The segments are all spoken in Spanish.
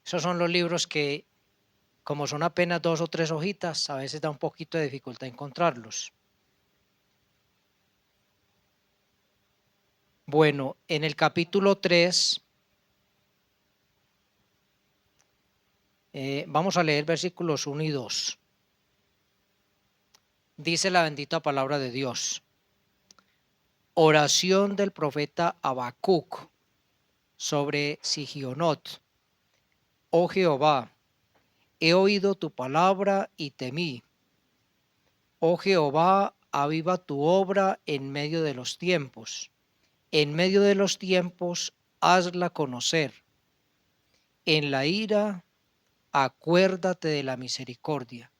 Esos son los libros que, como son apenas 2 o 3 hojitas, a veces da un poquito de dificultad encontrarlos. Bueno, en el capítulo 3, vamos a leer versículos 1 y 2. Dice la bendita palabra de Dios. Oración del profeta Habacuc sobre Sigionot. Oh Jehová, he oído tu palabra y temí. Oh Jehová, aviva tu obra en medio de los tiempos. En medio de los tiempos, hazla conocer. En la ira, acuérdate de la misericordia.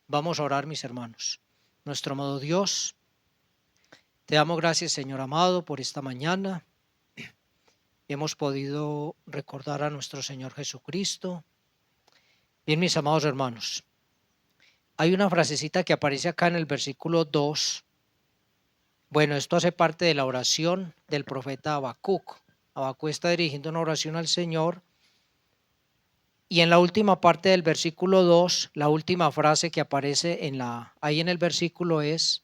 Vamos a orar, mis hermanos. Nuestro amado Dios, te damos gracias, Señor amado, por esta mañana. Hemos podido recordar a nuestro Señor Jesucristo. Bien, mis amados hermanos, hay una frasecita que aparece acá en el versículo 2. Bueno, esto hace parte de la oración del profeta Habacuc. Habacuc está dirigiendo una oración al Señor. Y en la última parte del versículo 2, la última frase que aparece ahí en el versículo es: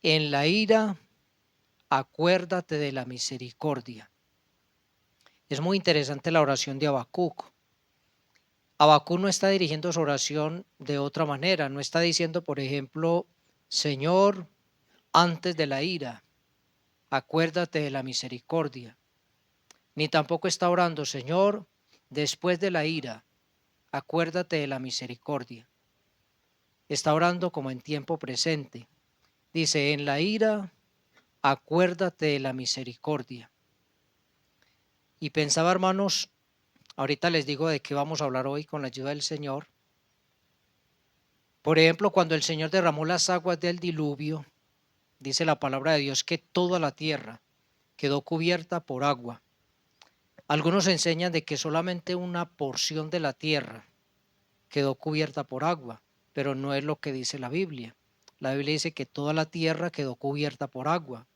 en la ira, acuérdate de la misericordia. Es muy interesante la oración de Habacuc. Habacuc no está dirigiendo su oración de otra manera. No está diciendo, por ejemplo, Señor, antes de la ira, acuérdate de la misericordia. Ni tampoco está orando, Señor, después de la ira, acuérdate de la misericordia. Está orando como en tiempo presente. Dice, en la ira, acuérdate de la misericordia. Y pensaba, hermanos, ahorita les digo de qué vamos a hablar hoy con la ayuda del Señor. Por ejemplo, cuando el Señor derramó las aguas del diluvio, dice la palabra de Dios que toda la tierra quedó cubierta por agua. Algunos enseñan de que solamente una porción de la tierra quedó cubierta por agua, pero no es lo que dice la Biblia. La Biblia dice que toda la tierra quedó cubierta por agua.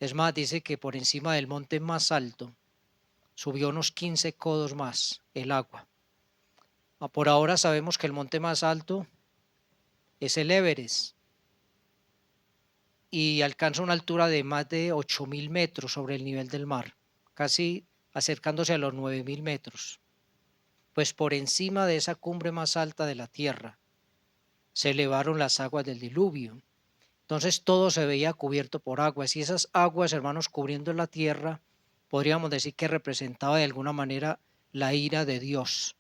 Es más, dice que por encima del monte más alto subió unos 15 codos más el agua. Por ahora sabemos que el monte más alto es el Everest y alcanza una altura de más de 8.000 metros sobre el nivel del mar, casi acercándose a los 9.000 metros. Pues por encima de esa cumbre más alta de la tierra se elevaron las aguas del diluvio. Entonces todo se veía cubierto por aguas y esas aguas, hermanos, cubriendo la tierra, podríamos decir que representaba de alguna manera la ira de Dios,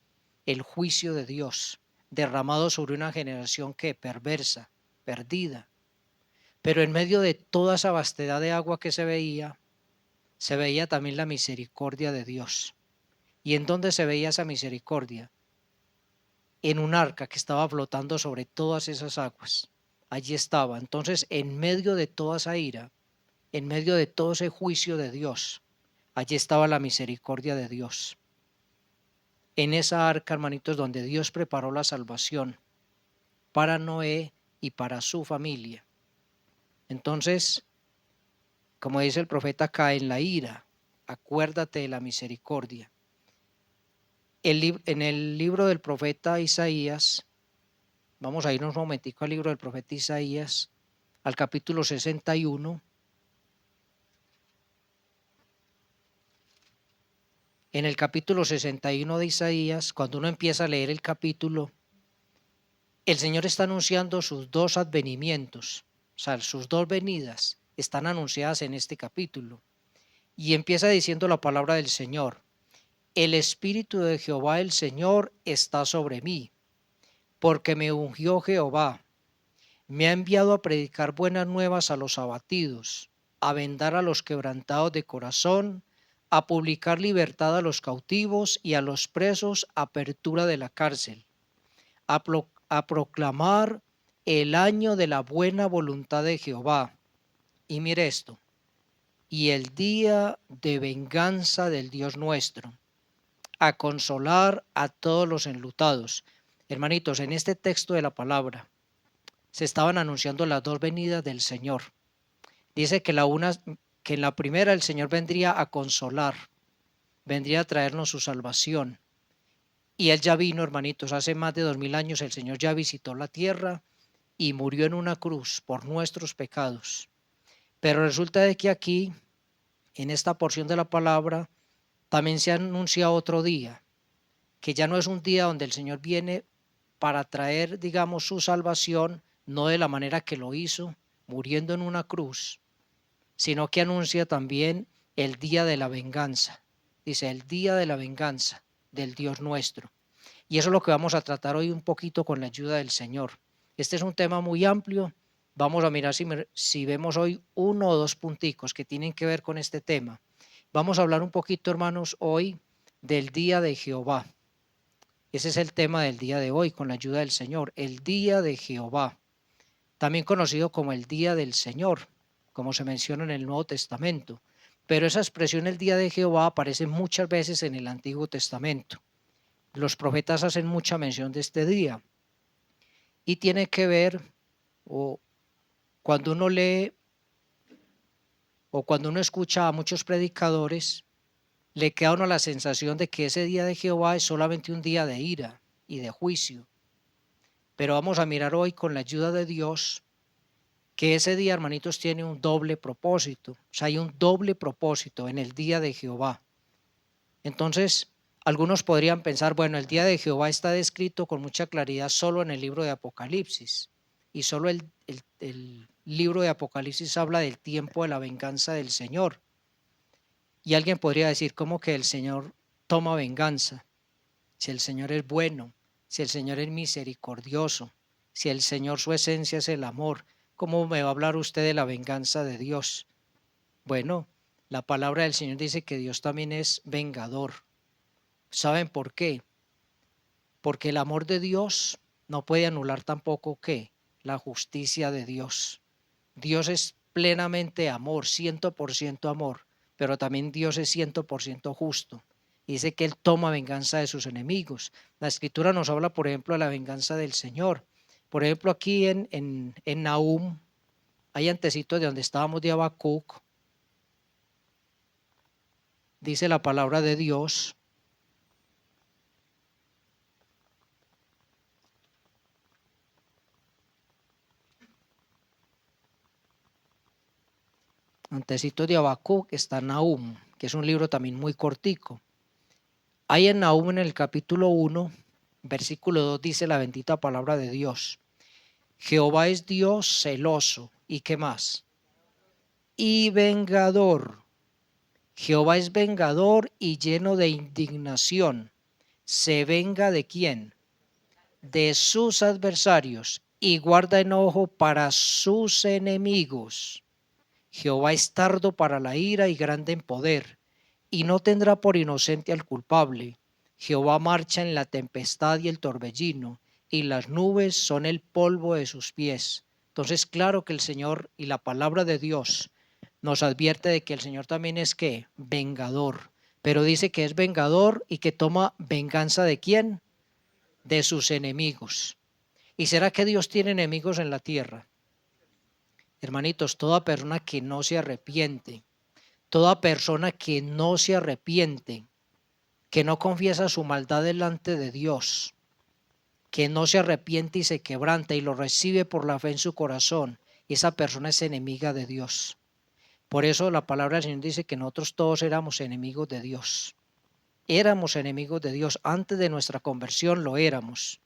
el juicio de Dios, derramado sobre una generación que perversa, perdida. Pero en medio de toda esa vastedad de agua que se veía también la misericordia de Dios. ¿Y en dónde se veía esa misericordia? En un arca que estaba flotando sobre todas esas aguas. Allí estaba. Entonces, en medio de toda esa ira, en medio de todo ese juicio de Dios, allí estaba la misericordia de Dios. En esa arca, hermanitos, donde Dios preparó la salvación para Noé y para su familia. Entonces, como dice el profeta acá, en la ira, acuérdate de la misericordia. En el libro del profeta Isaías, vamos a irnos un momentico al libro del profeta Isaías, al capítulo 61. En el capítulo 61 de Isaías, cuando uno empieza a leer el capítulo, el Señor está anunciando sus dos advenimientos, o sea, sus dos venidas están anunciadas en este capítulo. Y empieza diciendo la palabra del Señor: el Espíritu de Jehová el Señor está sobre mí, porque me ungió Jehová, me ha enviado a predicar buenas nuevas a los abatidos, a vendar a los quebrantados de corazón, a publicar libertad a los cautivos y a los presos apertura de la cárcel, a proclamar el año de la buena voluntad de Jehová. Y mire esto, y el día de venganza del Dios nuestro, a consolar a todos los enlutados. Hermanitos, en este texto de la palabra se estaban anunciando las dos venidas del Señor. Dice que en la primera el Señor vendría a consolar, vendría a traernos su salvación. Y Él ya vino, hermanitos, hace más de 2000 años el Señor ya visitó la tierra y murió en una cruz por nuestros pecados. Pero resulta de que aquí, en esta porción de la palabra, también se anuncia otro día, que ya no es un día donde el Señor viene para traer, digamos, su salvación, no de la manera que lo hizo, muriendo en una cruz, sino que anuncia también el día de la venganza. Dice, el día de la venganza del Dios nuestro. Y eso es lo que vamos a tratar hoy un poquito con la ayuda del Señor. Este es un tema muy amplio. Vamos a mirar si vemos hoy uno o dos punticos que tienen que ver con este tema. Vamos a hablar un poquito, hermanos, hoy del día de Jehová. Ese es el tema del día de hoy, con la ayuda del Señor. El día de Jehová, también conocido como el día del Señor, como se menciona en el Nuevo Testamento. Pero esa expresión, el día de Jehová, aparece muchas veces en el Antiguo Testamento. Los profetas hacen mucha mención de este día y tiene que ver, o cuando uno lee o cuando uno escucha a muchos predicadores, le queda a uno la sensación de que ese día de Jehová es solamente un día de ira y de juicio. Pero vamos a mirar hoy con la ayuda de Dios que ese día, hermanitos, tiene un doble propósito. O sea, hay un doble propósito en el día de Jehová. Entonces, algunos podrían pensar, bueno, el día de Jehová está descrito con mucha claridad solo en el libro de Apocalipsis. Y solo el libro de Apocalipsis habla del tiempo de la venganza del Señor. Y alguien podría decir, ¿cómo que el Señor toma venganza? Si el Señor es bueno, si el Señor es misericordioso, si el Señor su esencia es el amor, ¿cómo me va a hablar usted de la venganza de Dios? Bueno, la palabra del Señor dice que Dios también es vengador. ¿Saben por qué? Porque el amor de Dios no puede anular tampoco ¿qué? La justicia de Dios. Dios es plenamente amor, 100% amor, pero también Dios es 100% justo. Dice que Él toma venganza de sus enemigos. La Escritura nos habla, por ejemplo, de la venganza del Señor. Por ejemplo, aquí en Nahum, hay antecito de donde estábamos de Habacuc, dice la palabra de Dios. Antecito de Habacuc está Nahum, que es un libro también muy cortico. Ahí en Nahum, en el capítulo 1, versículo 2, dice la bendita palabra de Dios. Jehová es Dios celoso. ¿Y qué más? Y vengador. Jehová es vengador y lleno de indignación. ¿Se venga de quién? De sus adversarios y guarda enojo para sus enemigos. Jehová es tardo para la ira y grande en poder, y no tendrá por inocente al culpable. Jehová marcha en la tempestad y el torbellino, y las nubes son el polvo de sus pies. Entonces, claro que el Señor y la palabra de Dios nos advierte de que el Señor también es ¿qué? Vengador. Pero dice que es vengador y que toma venganza ¿de quién? De sus enemigos. ¿Y será que Dios tiene enemigos en la tierra? Hermanitos, toda persona que no se arrepiente, toda persona que no se arrepiente, que no confiesa su maldad delante de Dios, que no se arrepiente y se quebranta y lo recibe por la fe en su corazón, esa persona es enemiga de Dios. Por eso la palabra del Señor dice que nosotros todos éramos enemigos de Dios. Éramos enemigos de Dios, antes de nuestra conversión lo éramos.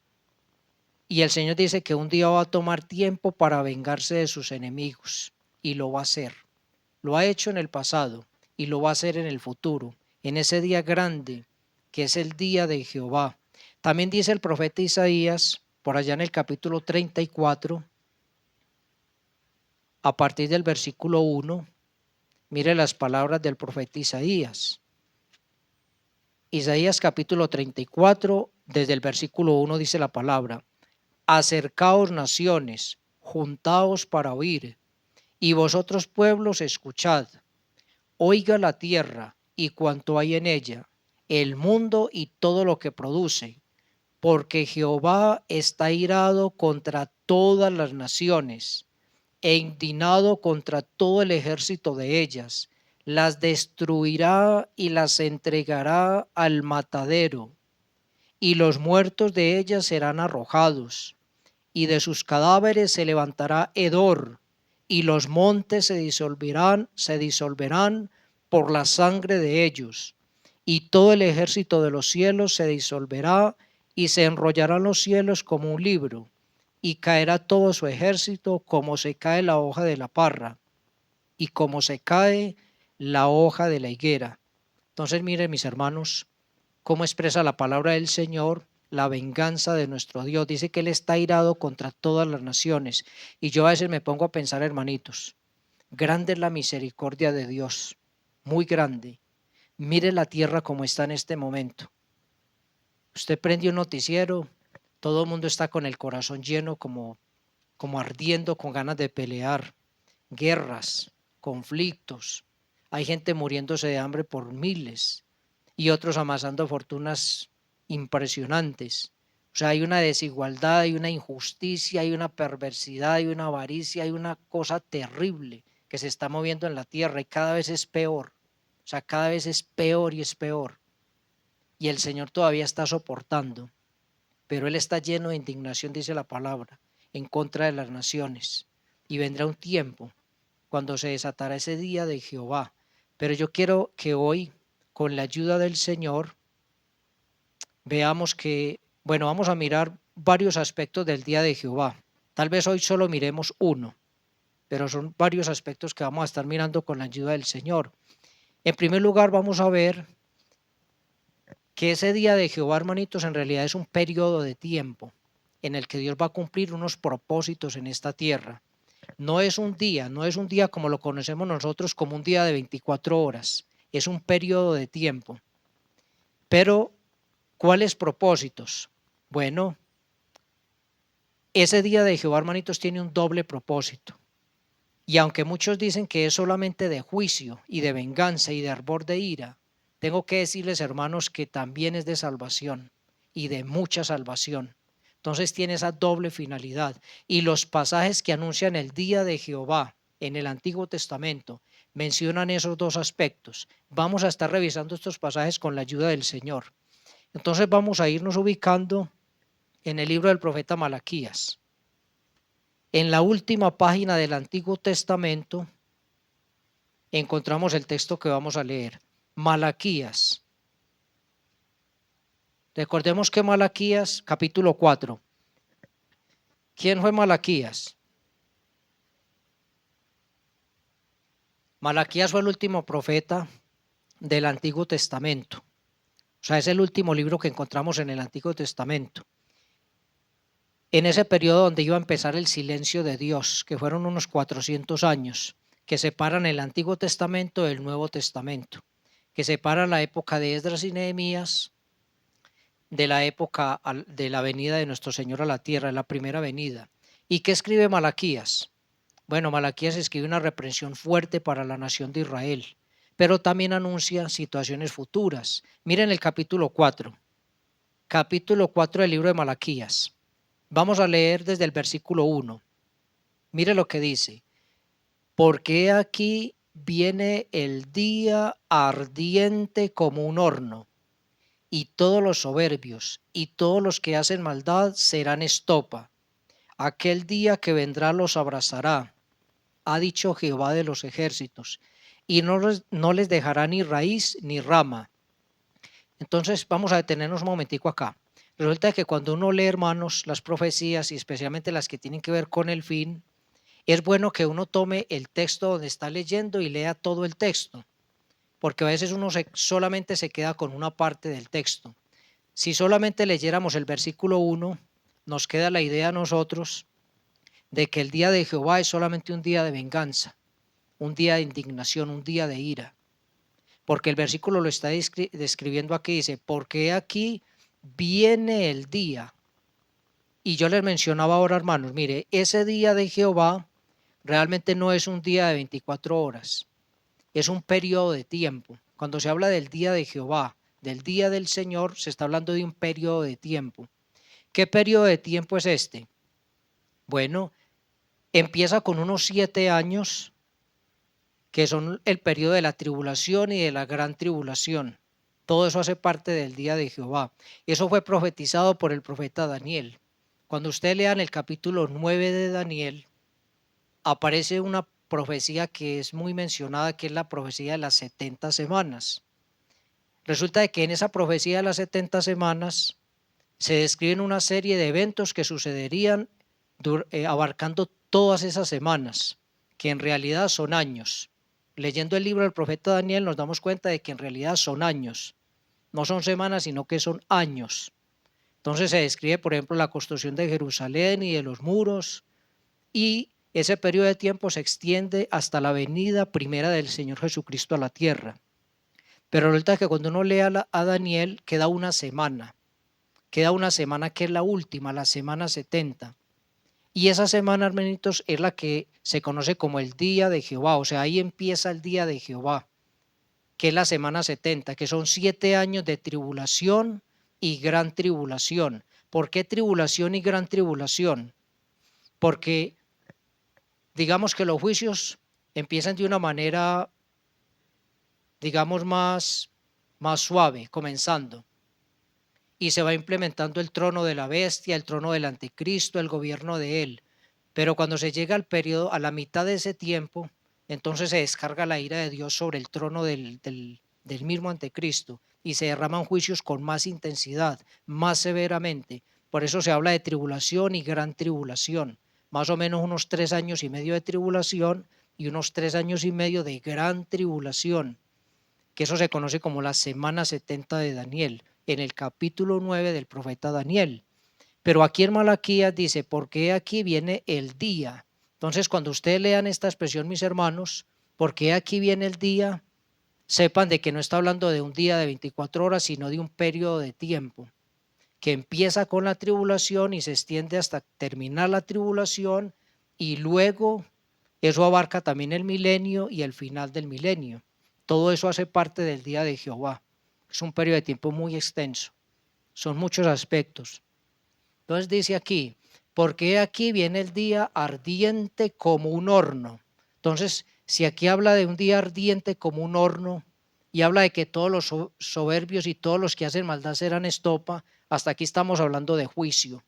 Y el Señor dice que un día va a tomar tiempo para vengarse de sus enemigos y lo va a hacer. Lo ha hecho en el pasado y lo va a hacer en el futuro, en ese día grande que es el día de Jehová. También dice el profeta Isaías, por allá en el capítulo 34, a partir del versículo 1, mire las palabras del profeta Isaías. Isaías capítulo 34, desde el versículo 1 dice la palabra: acercaos naciones, juntaos para oír, y vosotros pueblos escuchad. Oiga la tierra y cuanto hay en ella, el mundo y todo lo que produce, porque Jehová está irado contra todas las naciones e indignado contra todo el ejército de ellas. Las destruirá y las entregará al matadero, y los muertos de ellas serán arrojados, y de sus cadáveres se levantará hedor, y los montes se disolverán por la sangre de ellos, y todo el ejército de los cielos se disolverá, y se enrollarán los cielos como un libro, y caerá todo su ejército como se cae la hoja de la parra, y como se cae la hoja de la higuera. Entonces, miren, mis hermanos, cómo expresa la palabra del Señor la venganza de nuestro Dios. Dice que Él está irado contra todas las naciones. Y yo a veces me pongo a pensar, hermanitos, grande es la misericordia de Dios, muy grande. Mire la tierra como está en este momento. Usted prende un noticiero, todo el mundo está con el corazón lleno, como ardiendo, con ganas de pelear. Guerras, conflictos. Hay gente muriéndose de hambre por miles y otros amasando fortunas impresionantes. O sea, hay una desigualdad, hay una injusticia, hay una perversidad, hay una avaricia, hay una cosa terrible que se está moviendo en la tierra y cada vez es peor. O sea, cada vez es peor y es peor. Y el Señor todavía está soportando, pero Él está lleno de indignación, dice la palabra, en contra de las naciones. Y vendrá un tiempo cuando se desatará ese día de Jehová. Pero yo quiero que hoy, con la ayuda del Señor, veamos que, bueno, vamos a mirar varios aspectos del día de Jehová. Tal vez hoy solo miremos uno, pero son varios aspectos que vamos a estar mirando con la ayuda del Señor. En primer lugar, vamos a ver que ese día de Jehová, hermanitos, en realidad es un periodo de tiempo en el que Dios va a cumplir unos propósitos en esta tierra. No es un día como lo conocemos nosotros, como un día de 24 horas. Es un periodo de tiempo. Pero, ¿cuáles propósitos? Bueno, ese día de Jehová, hermanitos, tiene un doble propósito. Y aunque muchos dicen que es solamente de juicio y de venganza y de ardor de ira, tengo que decirles, hermanos, que también es de salvación y de mucha salvación. Entonces tiene esa doble finalidad. Y los pasajes que anuncian el día de Jehová en el Antiguo Testamento mencionan esos dos aspectos. Vamos a estar revisando estos pasajes con la ayuda del Señor. Entonces vamos a irnos ubicando en el libro del profeta Malaquías. En la última página del Antiguo Testamento encontramos el texto que vamos a leer. Malaquías. Recordemos que Malaquías, capítulo 4. ¿Quién fue Malaquías? Malaquías fue el último profeta del Antiguo Testamento. O sea, es el último libro que encontramos en el Antiguo Testamento. En ese periodo donde iba a empezar el silencio de Dios, que fueron unos 400 años, que separan el Antiguo Testamento del Nuevo Testamento, que separan la época de Esdras y Nehemías de la época de la venida de nuestro Señor a la tierra, la primera venida. ¿Y qué escribe Malaquías? Bueno, Malaquías escribe una reprensión fuerte para la nación de Israel, pero también anuncia situaciones futuras. Miren el capítulo 4 del libro de Malaquías. Vamos a leer desde el versículo 1. Mire lo que dice. Porque aquí viene el día ardiente como un horno, y todos los soberbios y todos los que hacen maldad serán estopa. Aquel día que vendrá los abrazará, ha dicho Jehová de los ejércitos, y no les dejará ni raíz ni rama. Entonces vamos a detenernos un momentico acá. Resulta que cuando uno lee, hermanos, las profecías y especialmente las que tienen que ver con el fin, es bueno que uno tome el texto donde está leyendo y lea todo el texto, porque a veces uno solamente se queda con una parte del texto. Si solamente leyéramos el versículo 1, nos queda la idea a nosotros de que el día de Jehová es solamente un día de venganza, un día de indignación, un día de ira. Porque el versículo lo está describiendo aquí, dice, porque aquí viene el día. Y yo les mencionaba ahora, hermanos, mire, ese día de Jehová realmente no es un día de 24 horas, es un periodo de tiempo. Cuando se habla del día de Jehová, del día del Señor, se está hablando de un periodo de tiempo. ¿Qué periodo de tiempo es este? Bueno, empieza con unos 7 años, que son el periodo de la tribulación y de la gran tribulación. Todo eso hace parte del día de Jehová. Eso fue profetizado por el profeta Daniel. Cuando usted lea en el capítulo 9 de Daniel, aparece una profecía que es muy mencionada, que es la profecía de las 70 semanas. Resulta de que en esa profecía de las 70 semanas se describen una serie de eventos que sucederían abarcando todas esas semanas, que en realidad son años. Leyendo el libro del profeta Daniel nos damos cuenta de que en realidad son años. No son semanas, sino que son años. Entonces se describe, por ejemplo, la construcción de Jerusalén y de los muros, y ese periodo de tiempo se extiende hasta la venida primera del Señor Jesucristo a la tierra. Pero resulta que cuando uno lee a Daniel, queda una semana que es la última, la semana 70. Y esa semana, hermanitos, es la que se conoce como el día de Jehová, o sea, ahí empieza el día de Jehová, que es la semana 70, que son 7 años de tribulación y gran tribulación. ¿Por qué tribulación y gran tribulación? Porque digamos que los juicios empiezan de una manera, digamos, más suave, comenzando, y se va implementando el trono de la bestia, el trono del anticristo, el gobierno de él. Pero cuando se llega al periodo, a la mitad de ese tiempo, entonces se descarga la ira de Dios sobre el trono del mismo anticristo y se derraman juicios con más intensidad, más severamente. Por eso se habla de tribulación y gran tribulación. Más o menos unos 3 años y medio de tribulación y unos 3 años y medio de gran tribulación, que eso se conoce como la semana 70 de Daniel, en el capítulo 9 del profeta Daniel. Pero aquí en Malaquías dice, porque aquí viene el día. Entonces, cuando ustedes lean esta expresión, mis hermanos, porque aquí viene el día, sepan de que no está hablando de un día de 24 horas, sino de un periodo de tiempo, que empieza con la tribulación y se extiende hasta terminar la tribulación, y luego eso abarca también el milenio y el final del milenio. Todo eso hace parte del día de Jehová. Es un periodo de tiempo muy extenso. Son muchos aspectos. Entonces dice aquí, porque aquí viene el día ardiente como un horno. Entonces, si aquí habla de un día ardiente como un horno y habla de que todos los soberbios y todos los que hacen maldad serán estopa, hasta aquí estamos hablando de juicio,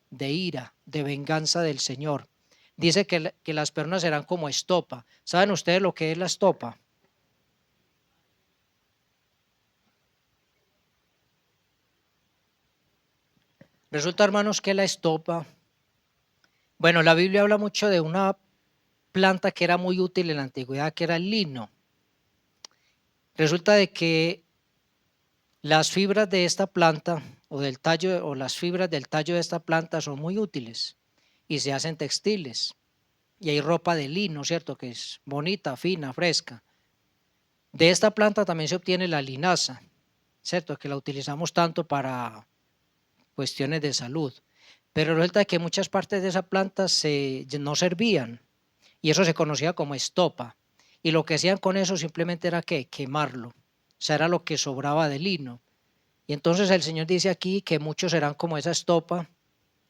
de ira, de venganza del Señor. Dice que las personas serán como estopa. ¿Saben ustedes lo que es la estopa? Resulta, hermanos, que la estopa, bueno, la Biblia habla mucho de una planta que era muy útil en la antigüedad, que era el lino. Resulta de que las fibras de esta planta o del tallo o las fibras del tallo de esta planta son muy útiles y se hacen textiles. Y hay ropa de lino, ¿cierto? Que es bonita, fina, fresca. De esta planta también se obtiene la linaza, ¿cierto? Que la utilizamos tanto para cuestiones de salud. Pero resulta que muchas partes de esa planta no servían y eso se conocía como estopa. Y lo que hacían con eso simplemente era que quemarlo. O sea, era lo que sobraba de lino. Y entonces el Señor dice aquí que muchos serán como esa estopa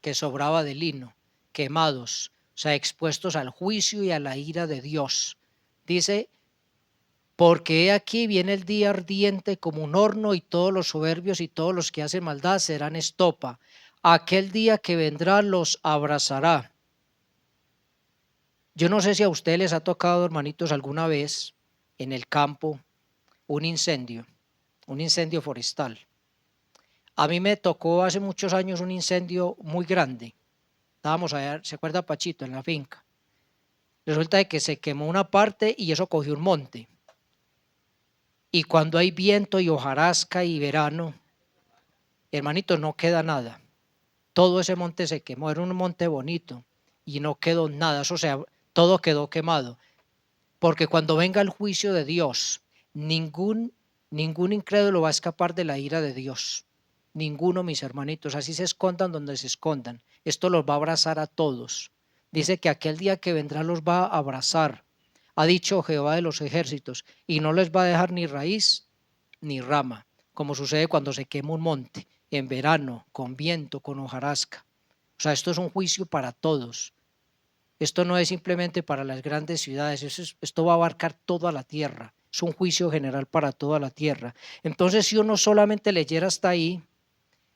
que sobraba de lino, quemados, o sea, expuestos al juicio y a la ira de Dios. Dice, porque he aquí viene el día ardiente como un horno y todos los soberbios y todos los que hacen maldad serán estopa. Aquel día que vendrá los abrazará. Yo no sé si a ustedes les ha tocado, hermanitos, alguna vez en el campo un incendio forestal. A mí me tocó hace muchos años un incendio muy grande. Estábamos allá, ¿se acuerda Pachito? En la finca. Resulta de que se quemó una parte y eso cogió un monte. Y cuando hay viento y hojarasca y verano, hermanito, no queda nada. Todo ese monte se quemó, era un monte bonito y no quedó nada, o sea, todo quedó quemado. Porque cuando venga el juicio de Dios, ningún incrédulo va a escapar de la ira de Dios. Ninguno, mis hermanitos, así se escondan donde se escondan. Esto los va a abrazar a todos. Dice que aquel día que vendrá los va a abrazar. Ha dicho Jehová de los ejércitos, y no les va a dejar ni raíz ni rama, como sucede cuando se quema un monte, en verano, con viento, con hojarasca. O sea, esto es un juicio para todos. Esto no es simplemente para las grandes ciudades, esto va a abarcar toda la tierra. Es un juicio general para toda la tierra. Entonces, si uno solamente leyera hasta ahí,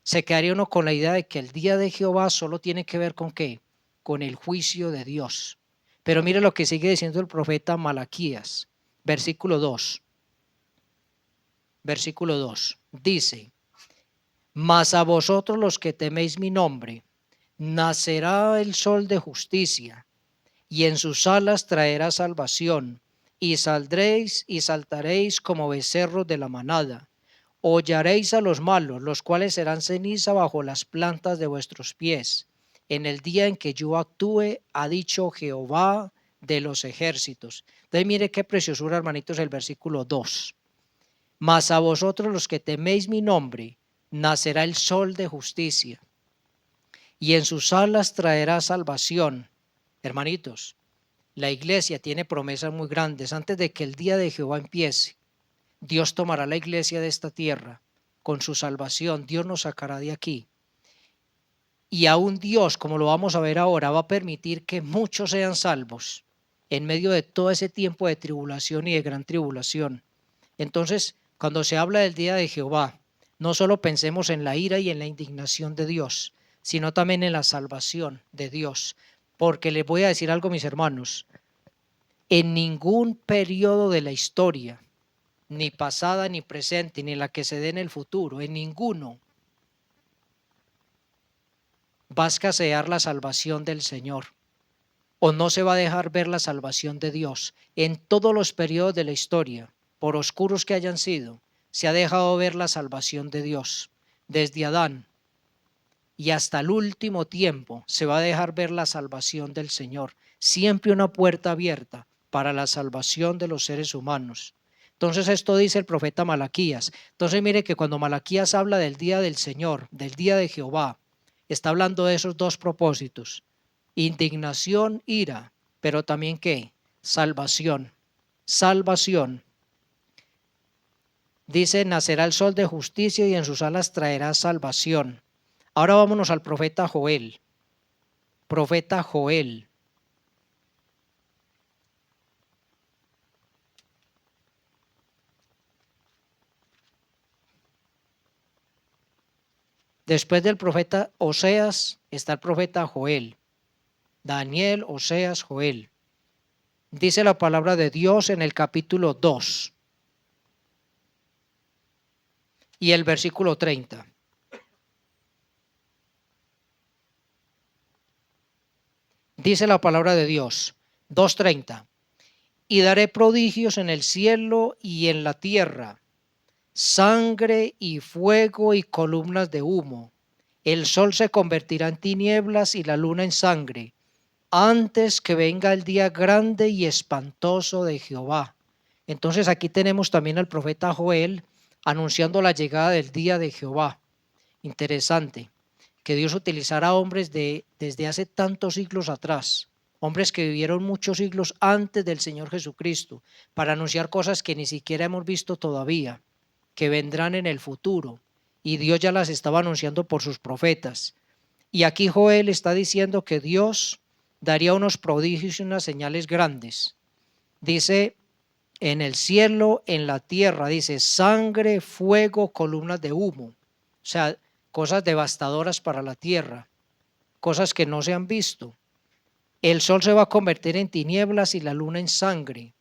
se quedaría uno con la idea de que el día de Jehová solo tiene que ver con ¿qué? Con el juicio de Dios. Pero mire lo que sigue diciendo el profeta Malaquías, versículo 2. Versículo 2. Dice: mas a vosotros los que teméis mi nombre, nacerá el sol de justicia, y en sus alas traerá salvación, y saldréis y saltaréis como becerros de la manada. Hollaréis a los malos, los cuales serán ceniza bajo las plantas de vuestros pies. En el día en que yo actúe, ha dicho Jehová de los ejércitos. Entonces mire qué preciosura, hermanitos, el versículo 2. Mas a vosotros los que teméis mi nombre, nacerá el sol de justicia, y en sus alas traerá salvación. Hermanitos, la iglesia tiene promesas muy grandes. Antes de que el día de Jehová empiece, Dios tomará la iglesia de esta tierra con su salvación. Dios nos sacará de aquí. Y aún Dios, como lo vamos a ver ahora, va a permitir que muchos sean salvos en medio de todo ese tiempo de tribulación y de gran tribulación. Entonces, cuando se habla del día de Jehová, no solo pensemos en la ira y en la indignación de Dios, sino también en la salvación de Dios. Porque les voy a decir algo, mis hermanos, en ningún periodo de la historia, ni pasada ni presente, ni la que se dé en el futuro, en ninguno va a escasear la salvación del Señor, o no se va a dejar ver la salvación de Dios. En todos los periodos de la historia, por oscuros que hayan sido, se ha dejado ver la salvación de Dios. Desde Adán y hasta el último tiempo se va a dejar ver la salvación del Señor. Siempre una puerta abierta para la salvación de los seres humanos. Entonces esto dice el profeta Malaquías. Entonces mire que cuando Malaquías habla del día del Señor, del día de Jehová, está hablando de esos dos propósitos: indignación, ira, pero también ¿qué? Salvación. Salvación. Dice: nacerá el sol de justicia y en sus alas traerá salvación. Ahora vámonos al profeta Joel. Profeta Joel. Después del profeta Oseas está el profeta Joel. Daniel, Oseas, Joel. Dice la palabra de Dios en el capítulo 2 y el versículo 30. Dice la palabra de Dios, 2:30. Y daré prodigios en el cielo y en la tierra, sangre y fuego y columnas de humo. El sol se convertirá en tinieblas y la luna en sangre, antes que venga el día grande y espantoso de Jehová. Entonces aquí tenemos también al profeta Joel anunciando la llegada del día de Jehová. Interesante que Dios utilizara hombres desde hace tantos siglos atrás, hombres que vivieron muchos siglos antes del Señor Jesucristo, para anunciar cosas que ni siquiera hemos visto todavía, que vendrán en el futuro, y Dios ya las estaba anunciando por sus profetas. Y aquí Joel está diciendo que Dios daría unos prodigios y unas señales grandes. Dice: en el cielo, en la tierra, dice sangre, fuego, columnas de humo. O sea, cosas devastadoras para la tierra, cosas que no se han visto. El sol se va a convertir en tinieblas y la luna en sangre,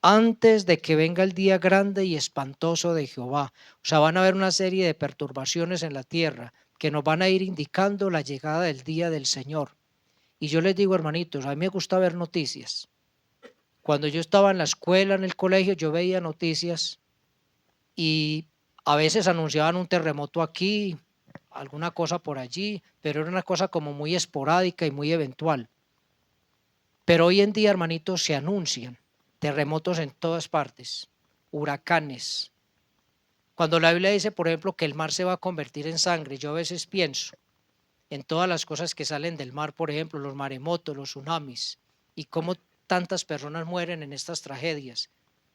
antes de que venga el día grande y espantoso de Jehová. O sea, van a haber una serie de perturbaciones en la tierra que nos van a ir indicando la llegada del día del Señor. Y yo les digo, hermanitos, a mí me gusta ver noticias. Cuando yo estaba en la escuela, en el colegio, yo veía noticias y a veces anunciaban un terremoto aquí, alguna cosa por allí, pero era una cosa como muy esporádica y muy eventual. Pero hoy en día, hermanitos, se anuncian terremotos en todas partes, huracanes. Cuando la Biblia dice, por ejemplo, que el mar se va a convertir en sangre, yo a veces pienso en todas las cosas que salen del mar, por ejemplo, los maremotos, los tsunamis, y cómo tantas personas mueren en estas tragedias.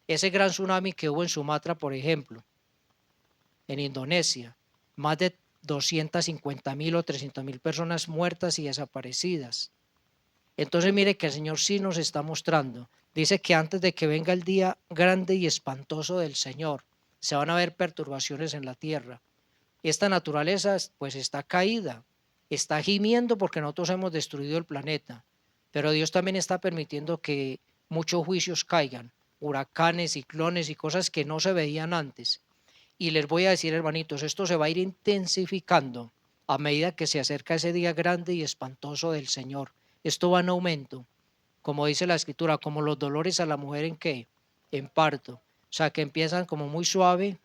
Ese gran tsunami que hubo en Sumatra, por ejemplo, en Indonesia, más de 250.000 o 300.000 personas muertas y desaparecidas. Entonces mire que el Señor sí nos está mostrando Dice que antes de que venga el día grande y espantoso del Señor, se van a ver perturbaciones en la tierra. Esta naturaleza pues está caída, está gimiendo porque nosotros hemos destruido el planeta, pero Dios también está permitiendo que muchos juicios caigan, huracanes, ciclones y cosas que no se veían antes. Y les voy a decir, hermanitos, esto se va a ir intensificando a medida que se acerca ese día grande y espantoso del Señor. Esto va en aumento, como dice la escritura, como los dolores a la mujer en qué, en parto. O sea, que empiezan como muy suave,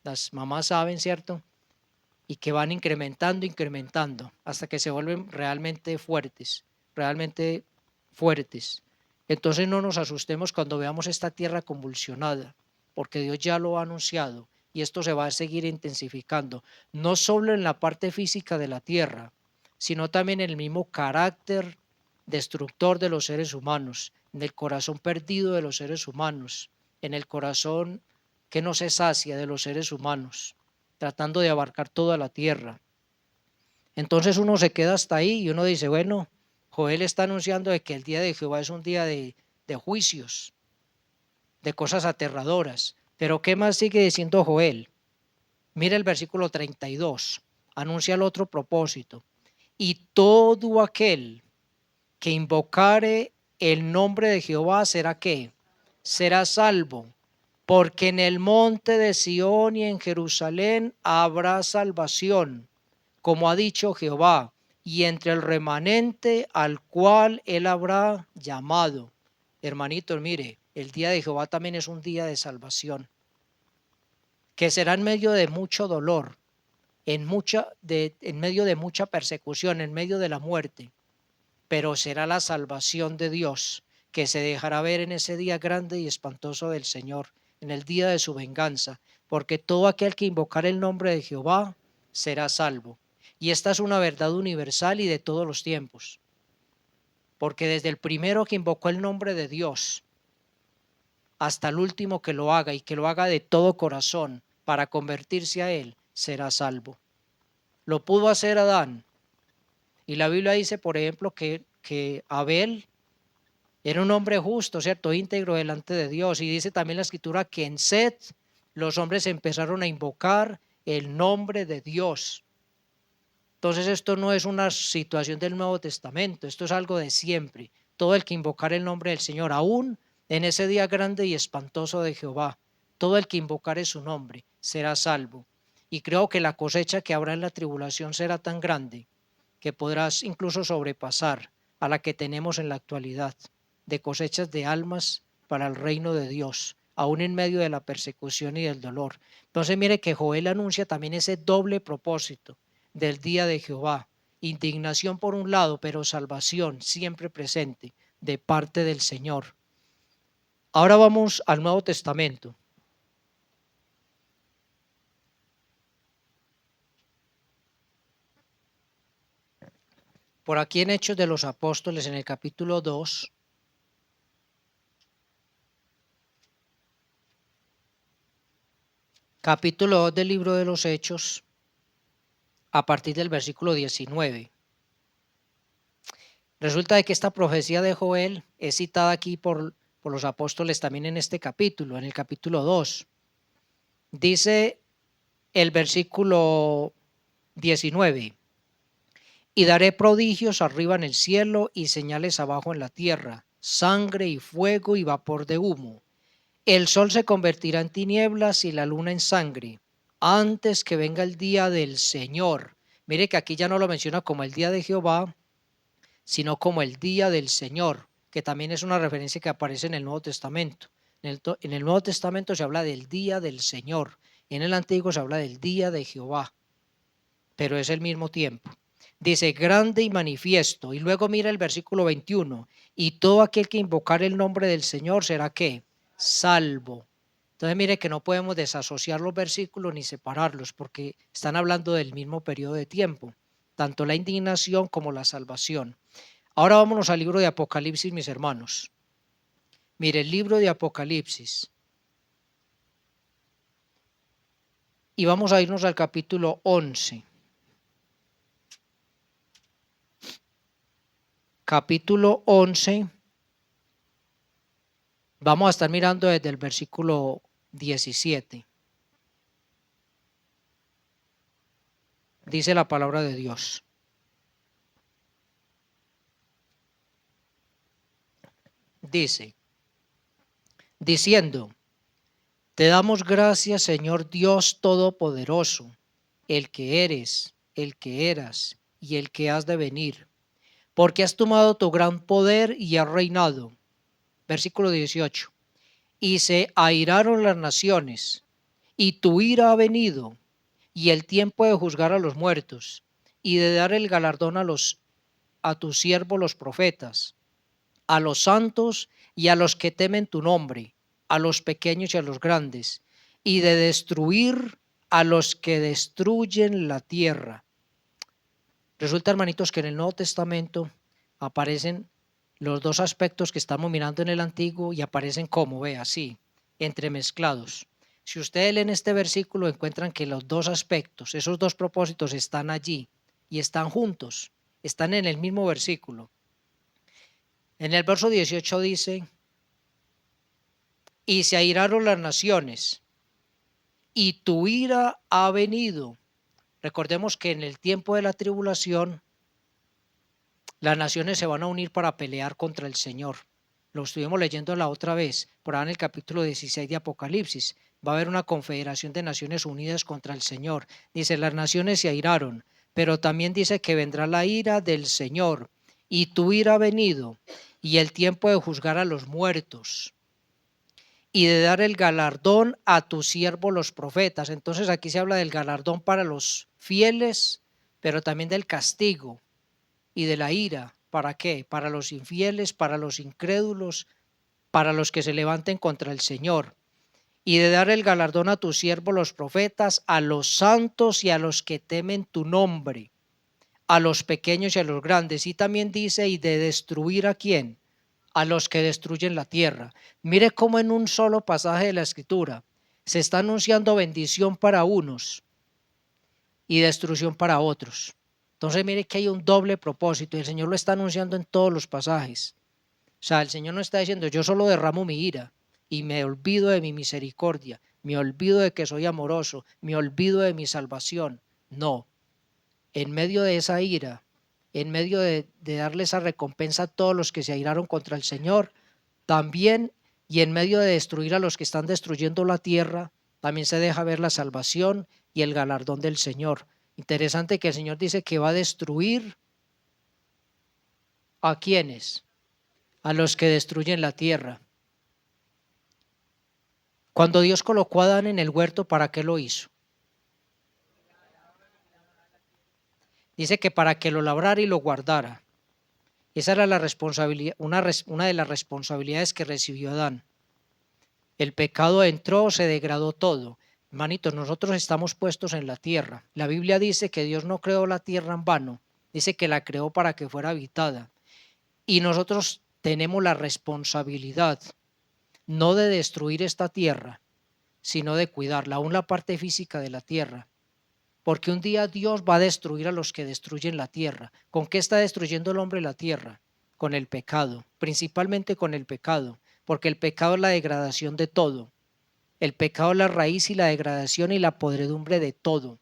las mamás saben, ¿cierto? Y que van incrementando, hasta que se vuelven realmente fuertes. Entonces no nos asustemos cuando veamos esta tierra convulsionada, porque Dios ya lo ha anunciado y esto se va a seguir intensificando, no solo en la parte física de la tierra, sino también en el mismo carácter destructor de los seres humanos, en el corazón perdido de los seres humanos, en el corazón que no se sacia de los seres humanos, tratando de abarcar toda la tierra. Entonces uno se queda hasta ahí y uno dice, bueno, Joel está anunciando de que el día de Jehová es un día de juicios, de cosas aterradoras. Pero ¿qué más sigue diciendo Joel? Mira el versículo 32, anuncia el otro propósito. Y todo aquel que invocare el nombre de Jehová será ¿qué? Será salvo, porque en el monte de Sión y en Jerusalén habrá salvación, como ha dicho Jehová, y entre el remanente al cual él habrá llamado. Hermanitos, mire, el día de Jehová también es un día de salvación, que será en medio de mucho dolor, en medio de mucha persecución, en medio de la muerte, pero será la salvación de Dios que se dejará ver en ese día grande y espantoso del Señor, en el día de su venganza, porque todo aquel que invocar el nombre de Jehová será salvo. Y esta es una verdad universal y de todos los tiempos, porque desde el primero que invocó el nombre de Dios hasta el último que lo haga y que lo haga de todo corazón para convertirse a Él, será salvo. Lo pudo hacer Adán. Y la Biblia dice, por ejemplo, que Abel era un hombre justo, ¿cierto? Íntegro delante de Dios. Y dice también la escritura que en Set los hombres empezaron a invocar el nombre de Dios. Entonces esto no es una situación del Nuevo Testamento, esto es algo de siempre. Todo el que invocar el nombre del Señor, aún en ese día grande y espantoso de Jehová, todo el que invocare su nombre será salvo. Y creo que la cosecha que habrá en la tribulación será tan grande que podrás incluso sobrepasar a la que tenemos en la actualidad, de cosechas de almas para el reino de Dios, aún en medio de la persecución y del dolor. Entonces mire que Joel anuncia también ese doble propósito del día de Jehová, indignación por un lado, pero salvación siempre presente de parte del Señor. Ahora vamos al Nuevo Testamento. Por aquí en Hechos de los Apóstoles, en el capítulo 2, capítulo 2 del libro de los Hechos, a partir del versículo 19. Resulta de que esta profecía de Joel es citada aquí por los apóstoles también en este capítulo, en el capítulo 2. Dice el versículo 19, y daré prodigios arriba en el cielo y señales abajo en la tierra, sangre y fuego y vapor de humo. El sol se convertirá en tinieblas y la luna en sangre, antes que venga el día del Señor. Mire que aquí ya no lo menciona como el día de Jehová, sino como el día del Señor, que también es una referencia que aparece en el Nuevo Testamento. En el Nuevo Testamento se habla del día del Señor, en el Antiguo se habla del día de Jehová, pero es el mismo tiempo. Dice, grande y manifiesto. Y luego mira el versículo 21. Y todo aquel que invocar el nombre del Señor será ¿qué? Salvo. Entonces mire que no podemos desasociar los versículos ni separarlos porque están hablando del mismo periodo de tiempo, tanto la indignación como la salvación. Ahora vámonos al libro de Apocalipsis, mis hermanos. Mire, el libro de Apocalipsis. Y vamos a irnos al capítulo 11. Capítulo 11 Vamos a estar mirando desde el versículo 17. Dice la palabra de Dios. Dice, diciendo, te damos gracias, Señor Dios Todopoderoso, el que eres, el que eras y el que has de venir, porque has tomado tu gran poder y has reinado. Versículo 18. Y se airaron las naciones, y tu ira ha venido, y el tiempo de juzgar a los muertos, y de dar el galardón a tus siervos los profetas, a los santos y a los que temen tu nombre, a los pequeños y a los grandes, y de destruir a los que destruyen la tierra. Resulta, hermanitos, que en el Nuevo Testamento aparecen los dos aspectos que estamos mirando en el Antiguo y aparecen como, ve, así, entremezclados. Si ustedes leen este versículo, encuentran que los dos aspectos, esos dos propósitos están allí y están juntos, están en el mismo versículo. En el verso 18 dice, y se airaron las naciones, y tu ira ha venido. Recordemos que en el tiempo de la tribulación, las naciones se van a unir para pelear contra el Señor. Lo estuvimos leyendo la otra vez, por ahí en el capítulo 16 de Apocalipsis. Va a haber una confederación de naciones unidas contra el Señor. Dice, las naciones se airaron, pero también dice que vendrá la ira del Señor, y tu ira ha venido, y el tiempo de juzgar a los muertos, y de dar el galardón a tus siervos los profetas. Entonces aquí se habla del galardón para los fieles, pero también del castigo y de la ira. ¿Para qué? Para los infieles, para los incrédulos, para los que se levanten contra el Señor. Y de dar el galardón a tus siervos los profetas, a los santos y a los que temen tu nombre, a los pequeños y a los grandes. Y también dice, y de destruir ¿a quién? A los que destruyen la tierra. Mire cómo en un solo pasaje de la Escritura se está anunciando bendición para unos y destrucción para otros. Entonces mire que hay un doble propósito y el Señor lo está anunciando en todos los pasajes. O sea, el Señor no está diciendo, yo solo derramo mi ira y me olvido de mi misericordia, me olvido de que soy amoroso, me olvido de mi salvación. No, en medio de esa ira, en medio de darle esa recompensa a todos los que se airaron contra el Señor, también, y en medio de destruir a los que están destruyendo la tierra, también se deja ver la salvación y el galardón del Señor. Interesante que el Señor dice que va a destruir ¿a quiénes? A los que destruyen la tierra. Cuando Dios colocó a Adán en el huerto, ¿para qué lo hizo? Dice que para que lo labrara y lo guardara. Esa era la responsabilidad, una de las responsabilidades que recibió Adán. El pecado entró, se degradó todo. Hermanitos, nosotros estamos puestos en la tierra. La Biblia dice que Dios no creó la tierra en vano. Dice que la creó para que fuera habitada. Y nosotros tenemos la responsabilidad no de destruir esta tierra, sino de cuidarla, aún la parte física de la tierra. Porque un día Dios va a destruir a los que destruyen la tierra. ¿Con qué está destruyendo el hombre la tierra? Con el pecado, principalmente con el pecado, porque el pecado es la degradación de todo. El pecado es la raíz y la degradación y la podredumbre de todo.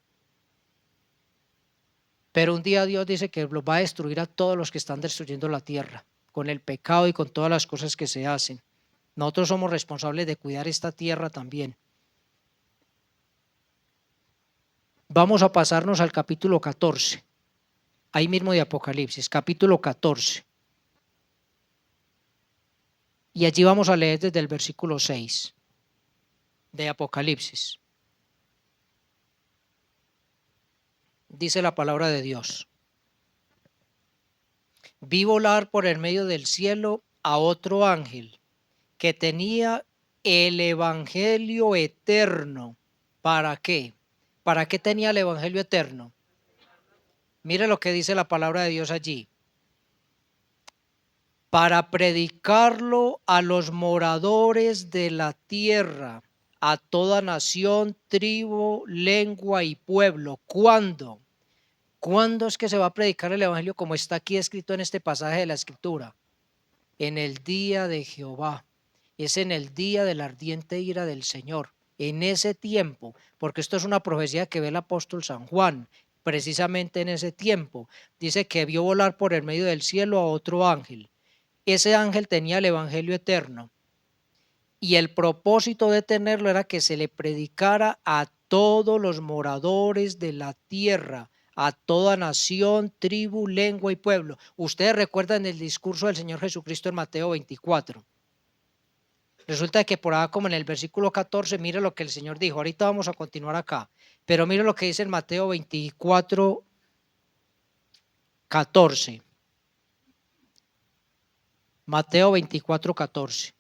Pero un día Dios dice que los va a destruir a todos los que están destruyendo la tierra, con el pecado y con todas las cosas que se hacen. Nosotros somos responsables de cuidar esta tierra también. Vamos a pasarnos al capítulo 14, ahí mismo de Apocalipsis, capítulo 14. Y allí vamos a leer desde el versículo 6 de Apocalipsis. Dice la palabra de Dios. Vi volar por el medio del cielo a otro ángel que tenía el evangelio eterno. ¿Para qué? ¿Para qué tenía el evangelio eterno? Mire lo que dice la palabra de Dios allí. Para predicarlo a los moradores de la tierra, a toda nación, tribu, lengua y pueblo. ¿Cuándo? ¿Cuándo es que se va a predicar el evangelio como está aquí escrito en este pasaje de la Escritura? En el día de Jehová. es en el día de la ardiente ira del Señor, en ese tiempo, porque esto es una profecía que ve el apóstol San Juan, precisamente en ese tiempo. Dice que vio volar por el medio del cielo a otro ángel. Ese ángel tenía el evangelio eterno y el propósito de tenerlo era que se le predicara a todos los moradores de la tierra, a toda nación, tribu, lengua y pueblo. Ustedes recuerdan el discurso del Señor Jesucristo en Mateo 24. Resulta que por acá, como en el versículo 14, mire lo que el Señor dijo. Ahorita vamos a continuar acá, pero mire lo que dice en Mateo 24, 14. Mateo 24, 14.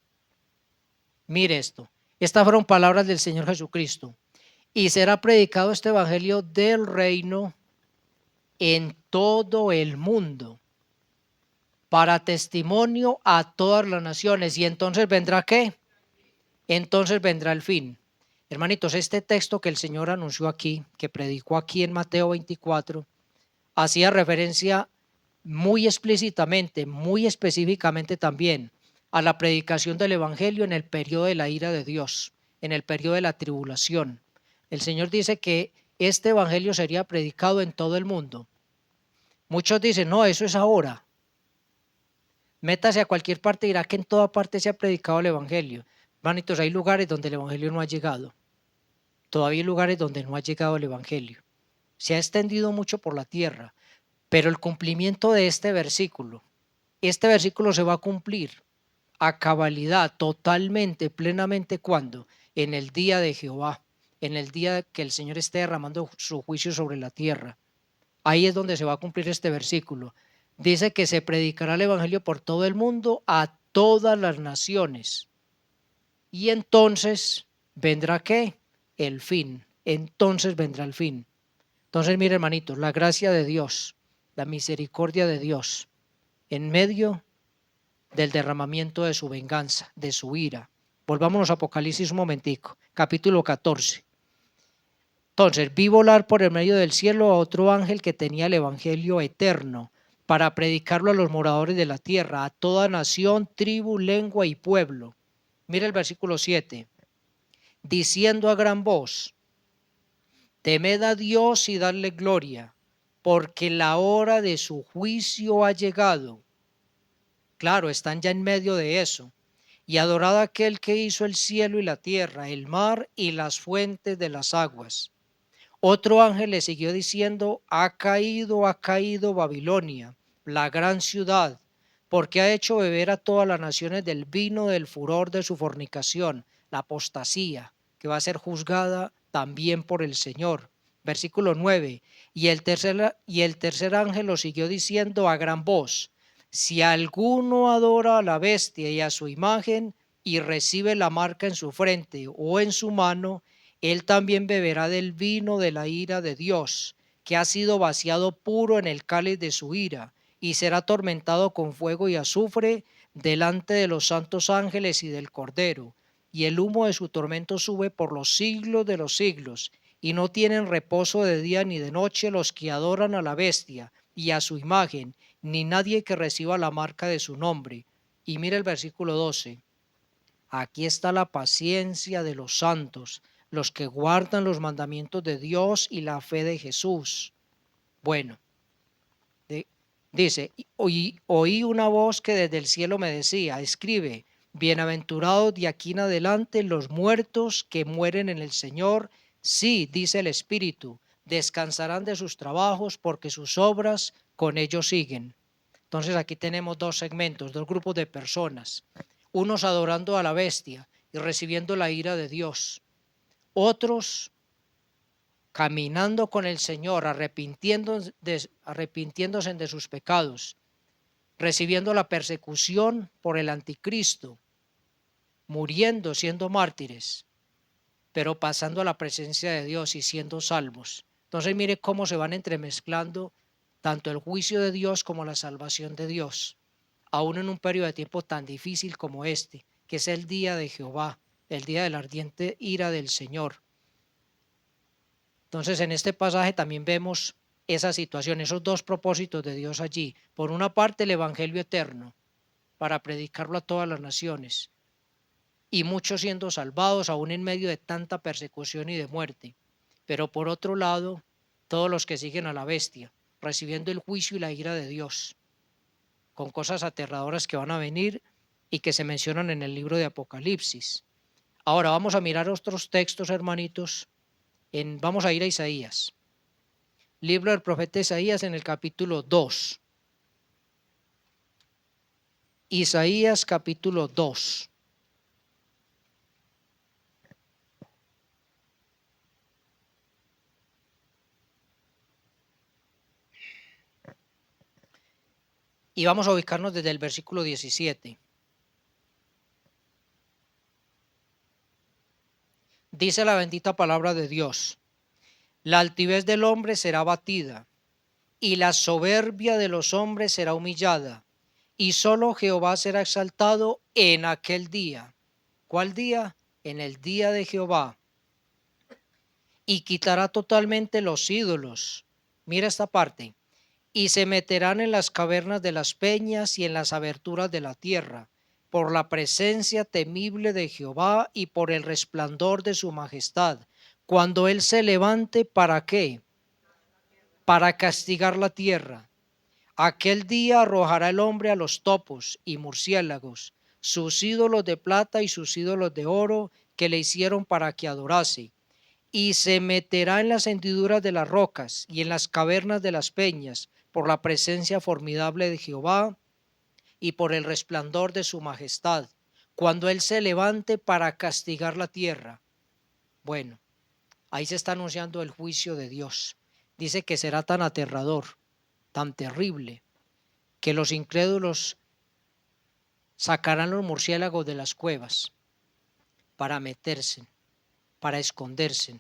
Mire esto. Estas fueron palabras del Señor Jesucristo. Y será predicado este evangelio del reino en todo el mundo, para testimonio a todas las naciones. Y entonces vendrá ¿qué? Entonces vendrá el fin. Hermanitos, este texto que el Señor anunció aquí, que predicó aquí en Mateo 24, hacía referencia muy explícitamente, muy específicamente también a la predicación del evangelio en el periodo de la ira de Dios, en el periodo de la tribulación. El Señor dice que este evangelio sería predicado en todo el mundo. Muchos dicen, no, eso es ahora. Métase a cualquier parte y dirá que en toda parte se ha predicado el evangelio. Hermanitos, hay lugares donde el evangelio no ha llegado. Todavía hay lugares donde no ha llegado el evangelio. Se ha extendido mucho por la tierra, pero el cumplimiento de este versículo se va a cumplir a cabalidad, totalmente, plenamente, ¿cuándo? En el día de Jehová, en el día que el Señor esté derramando su juicio sobre la tierra. Ahí es donde se va a cumplir este versículo. Dice que se predicará el evangelio por todo el mundo a todas las naciones. Y entonces vendrá ¿qué? El fin. Entonces vendrá el fin. Entonces, mire, hermanitos, la gracia de Dios, la misericordia de Dios, en medio del derramamiento de su venganza, de su ira. Volvámonos a Apocalipsis un momentico, capítulo 14. Entonces, vi volar por el medio del cielo a otro ángel que tenía el evangelio eterno para predicarlo a los moradores de la tierra, a toda nación, tribu, lengua y pueblo. Mira el versículo 7. Diciendo a gran voz, temed a Dios y dadle gloria, porque la hora de su juicio ha llegado. Claro, están ya en medio de eso. Y adorad a aquel que hizo el cielo y la tierra, el mar y las fuentes de las aguas. Otro ángel le siguió diciendo, ha caído Babilonia, la gran ciudad, porque ha hecho beber a todas las naciones del vino del furor de su fornicación, la apostasía, que va a ser juzgada también por el Señor. Versículo 9, y el tercer ángel lo siguió diciendo a gran voz, si alguno adora a la bestia y a su imagen y recibe la marca en su frente o en su mano, él también beberá del vino de la ira de Dios, que ha sido vaciado puro en el cáliz de su ira, y será atormentado con fuego y azufre delante de los santos ángeles y del Cordero. Y el humo de su tormento sube por los siglos de los siglos, y no tienen reposo de día ni de noche los que adoran a la bestia y a su imagen, ni nadie que reciba la marca de su nombre. Y mira el versículo 12. Aquí está la paciencia de los santos, los que guardan los mandamientos de Dios y la fe de Jesús. Bueno, dice, oí una voz que desde el cielo me decía, escribe, bienaventurados de aquí en adelante los muertos que mueren en el Señor. Sí, dice el Espíritu, descansarán de sus trabajos porque sus obras con ellos siguen. Entonces aquí tenemos dos segmentos, dos grupos de personas, unos adorando a la bestia y recibiendo la ira de Dios, otros caminando con el Señor, arrepintiéndose de sus pecados, recibiendo la persecución por el anticristo, muriendo, siendo mártires, pero pasando a la presencia de Dios y siendo salvos. Entonces mire cómo se van entremezclando tanto el juicio de Dios como la salvación de Dios, aún en un periodo de tiempo tan difícil como este, que es el día de Jehová, el día de la ardiente ira del Señor. Entonces en este pasaje también vemos esa situación, esos dos propósitos de Dios allí. Por una parte el evangelio eterno, para predicarlo a todas las naciones. y muchos siendo salvados aún en medio de tanta persecución y de muerte. Pero por otro lado, todos los que siguen a la bestia, recibiendo el juicio y la ira de Dios, con cosas aterradoras que van a venir y que se mencionan en el libro de Apocalipsis. Ahora vamos a mirar otros textos, hermanitos. Vamos a ir a Isaías. Libro del profeta Isaías en el capítulo 2. Isaías capítulo 2. Y vamos a ubicarnos desde el versículo 17. Dice la bendita palabra de Dios: la altivez del hombre será abatida, y la soberbia de los hombres será humillada, y solo Jehová será exaltado en aquel día. ¿Cuál día? En el día de Jehová. Y quitará totalmente los ídolos. Mira esta parte. Y se meterán en las cavernas de las peñas y en las aberturas de la tierra, por la presencia temible de Jehová y por el resplandor de su majestad, cuando él se levante, ¿para qué? Para castigar la tierra. Aquel día arrojará el hombre a los topos y murciélagos, sus ídolos de plata y sus ídolos de oro que le hicieron para que adorase, y se meterá en las hendiduras de las rocas y en las cavernas de las peñas, por la presencia formidable de Jehová y por el resplandor de su majestad, cuando él se levante para castigar la tierra. Bueno, ahí se está anunciando el juicio de Dios. Dice que será tan aterrador, tan terrible, que los incrédulos sacarán los murciélagos de las cuevas para meterse, para esconderse,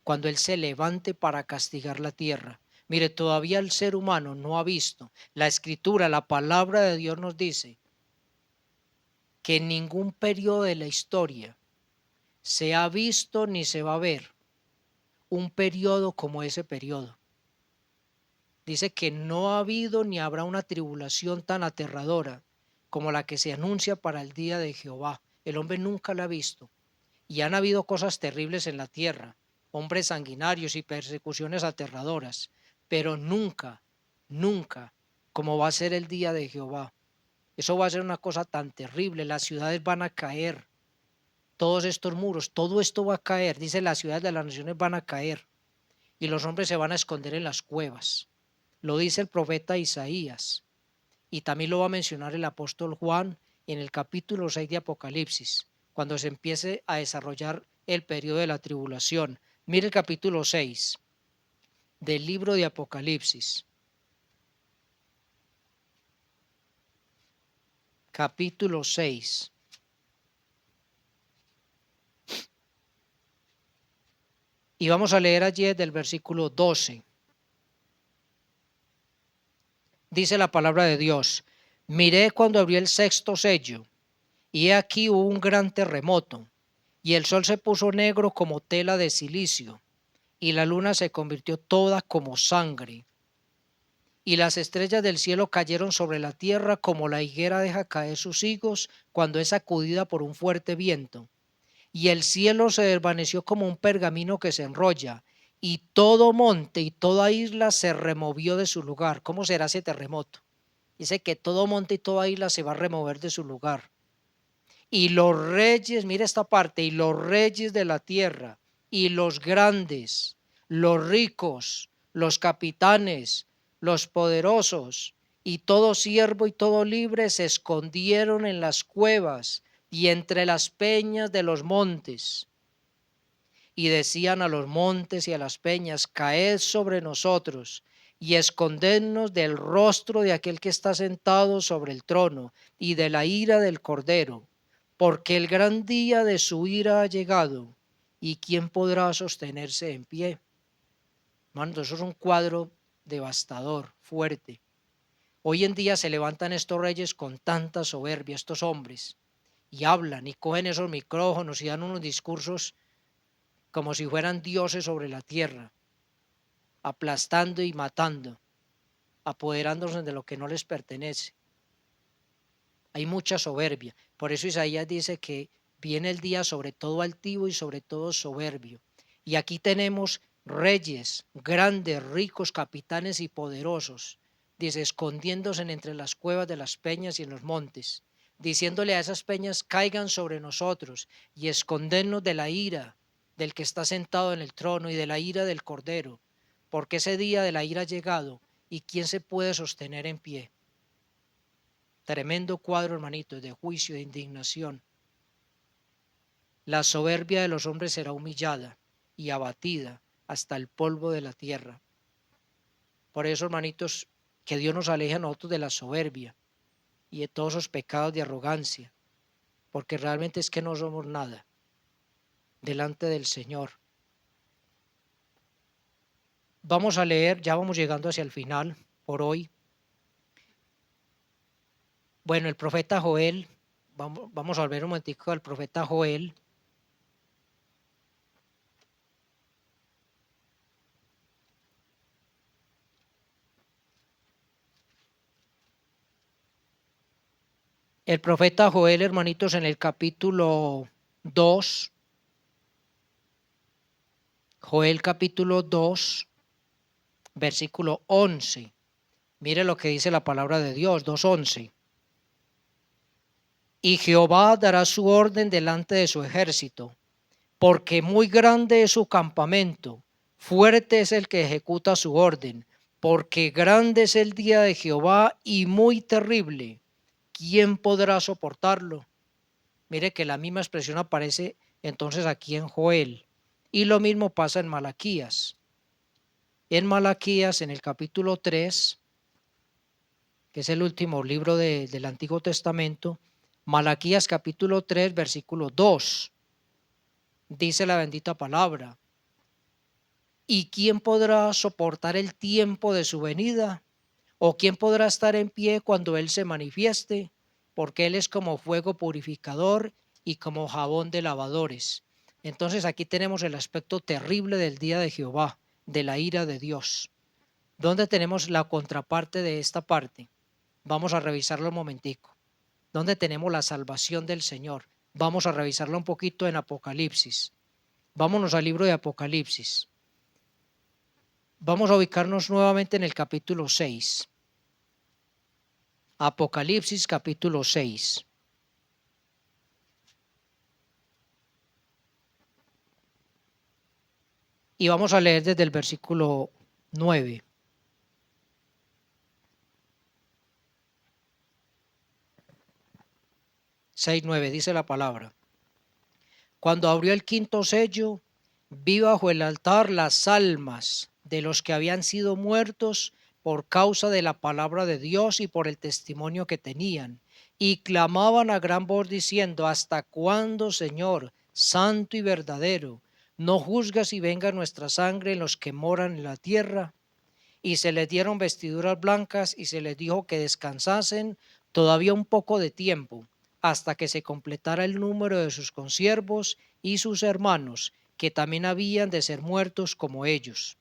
cuando él se levante para castigar la tierra. Mire, todavía el ser humano no ha visto. La escritura, la palabra de Dios nos dice que en ningún periodo de la historia se ha visto ni se va a ver un periodo como ese periodo. Dice que no ha habido ni habrá una tribulación tan aterradora como la que se anuncia para el día de Jehová. El hombre nunca la ha visto. Y han habido cosas terribles en la tierra, hombres sanguinarios y persecuciones aterradoras, pero nunca, nunca como va a ser el día de Jehová. Eso va a ser una cosa tan terrible. Las ciudades van a caer, todos estos muros, todo esto va a caer. Dice, las ciudades de las naciones van a caer y los hombres se van a esconder en las cuevas. Lo dice el profeta Isaías y también lo va a mencionar el apóstol Juan en el capítulo 6 de Apocalipsis, cuando se empiece a desarrollar el periodo de la tribulación. Mire el capítulo 6 del libro de Apocalipsis. Capítulo 6. Y vamos a leer allí del versículo 12. Dice la palabra de Dios: miré cuando abrió el sexto sello, y he aquí hubo un gran terremoto, y el sol se puso negro como tela de silicio, y la luna se convirtió toda como sangre, y las estrellas del cielo cayeron sobre la tierra como la higuera deja caer sus higos cuando es sacudida por un fuerte viento. Y el cielo se desvaneció como un pergamino que se enrolla, y todo monte y toda isla se removió de su lugar. ¿Cómo será ese terremoto? Dice que todo monte y toda isla se va a remover de su lugar. Y los reyes, mira esta parte, y los reyes de la tierra, y los grandes, los ricos, los capitanes, los poderosos, y todo siervo y todo libre se escondieron en las cuevas y entre las peñas de los montes. Y decían a los montes y a las peñas: caed sobre nosotros y escondednos del rostro de aquel que está sentado sobre el trono y de la ira del Cordero, porque el gran día de su ira ha llegado, y quién podrá sostenerse en pie. Hermanos, eso es un cuadro devastador, fuerte. Hoy en día se levantan estos reyes con tanta soberbia, estos hombres, y hablan y cogen esos micrófonos y dan unos discursos como si fueran dioses sobre la tierra, aplastando y matando, apoderándose de lo que no les pertenece. Hay mucha soberbia. Por eso Isaías dice que viene el día sobre todo altivo y sobre todo soberbio. Y aquí tenemos reyes, grandes, ricos, capitanes y poderosos, dice, escondiéndose entre las cuevas de las peñas y en los montes, diciéndole a esas peñas, caigan sobre nosotros y escondernos de la ira del que está sentado en el trono y de la ira del Cordero, porque ese día de la ira ha llegado y ¿quién se puede sostener en pie? Tremendo cuadro, hermanitos, de juicio, de indignación. La soberbia de los hombres será humillada y abatida hasta el polvo de la tierra. Por eso, hermanitos, que Dios nos aleje a nosotros de la soberbia y de todos esos pecados de arrogancia, porque realmente es que no somos nada delante del Señor. Vamos a leer, ya vamos llegando hacia el final por hoy. Bueno, el profeta Joel, vamos a volver un momentico al profeta Joel. El profeta Joel, hermanitos, en el capítulo 2, Joel capítulo 2, versículo 11. Mire lo que dice la palabra de Dios, 2:11. Y Jehová dará su orden delante de su ejército, porque muy grande es su campamento, fuerte es el que ejecuta su orden, porque grande es el día de Jehová y muy terrible. ¿Quién podrá soportarlo? Mire que la misma expresión aparece entonces aquí en Joel. Y lo mismo pasa en Malaquías. En Malaquías, en el capítulo 3, que es el último libro del Antiguo Testamento, Malaquías capítulo 3, versículo 2, dice la bendita palabra. ¿Y quién podrá soportar el tiempo de su venida? ¿O quién podrá estar en pie cuando Él se manifieste? Porque Él es como fuego purificador y como jabón de lavadores. Entonces aquí tenemos el aspecto terrible del día de Jehová, de la ira de Dios. ¿Dónde tenemos la contraparte de esta parte? Vamos a revisarlo un momentico. ¿Dónde tenemos la salvación del Señor? Vamos a revisarlo un poquito en Apocalipsis. Vámonos al libro de Apocalipsis. Vamos a ubicarnos nuevamente en el capítulo 6. Apocalipsis capítulo 6. Y vamos a leer desde el versículo 9. Seis, 9, dice la palabra. Cuando abrió el quinto sello, vi bajo el altar las almas de los que habían sido muertos por causa de la palabra de Dios y por el testimonio que tenían, y clamaban a gran voz diciendo: ¿Hasta cuándo, Señor, santo y verdadero, no juzgas y venga nuestra sangre en los que moran en la tierra? Y se les dieron vestiduras blancas y se les dijo que descansasen todavía un poco de tiempo, hasta que se completara el número de sus consiervos y sus hermanos, que también habían de ser muertos como ellos.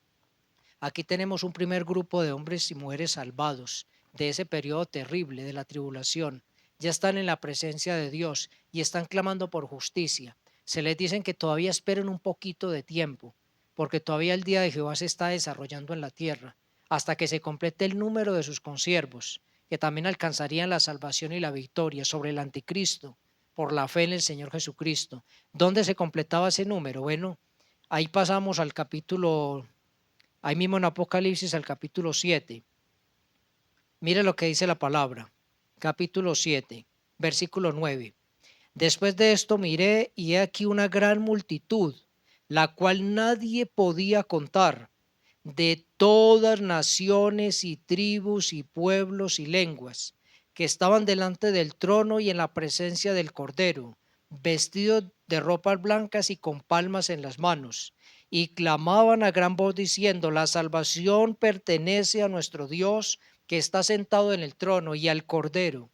Aquí tenemos un primer grupo de hombres y mujeres salvados de ese periodo terrible de la tribulación. Ya están en la presencia de Dios y están clamando por justicia. Se les dicen que todavía esperen un poquito de tiempo, porque todavía el día de Jehová se está desarrollando en la tierra, hasta que se complete el número de sus consiervos, que también alcanzarían la salvación y la victoria sobre el anticristo por la fe en el Señor Jesucristo. ¿Dónde se completaba ese número? Bueno, ahí pasamos al capítulo, ahí mismo en Apocalipsis, al capítulo 7. Mire lo que dice la palabra, capítulo 7, versículo 9. Después de esto miré y he aquí una gran multitud, la cual nadie podía contar, de todas naciones y tribus y pueblos y lenguas, que estaban delante del trono y en la presencia del Cordero, vestidos de ropas blancas y con palmas en las manos, y clamaban a gran voz diciendo: la salvación pertenece a nuestro Dios, que está sentado en el trono, y al Cordero.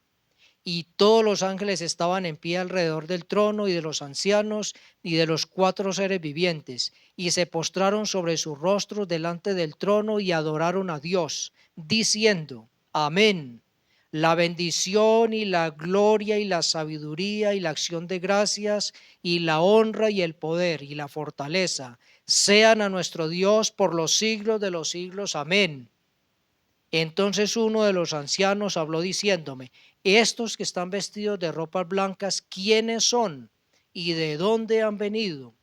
Y todos los ángeles estaban en pie alrededor del trono y de los ancianos y de los cuatro seres vivientes, y se postraron sobre sus rostros delante del trono y adoraron a Dios, diciendo: Amén. la bendición y la gloria y la sabiduría y la acción de gracias y la honra y el poder y la fortaleza sean a nuestro Dios por los siglos de los siglos. Amén. Entonces uno de los ancianos habló diciéndome: estos que están vestidos de ropas blancas, ¿quiénes son y de dónde han venido?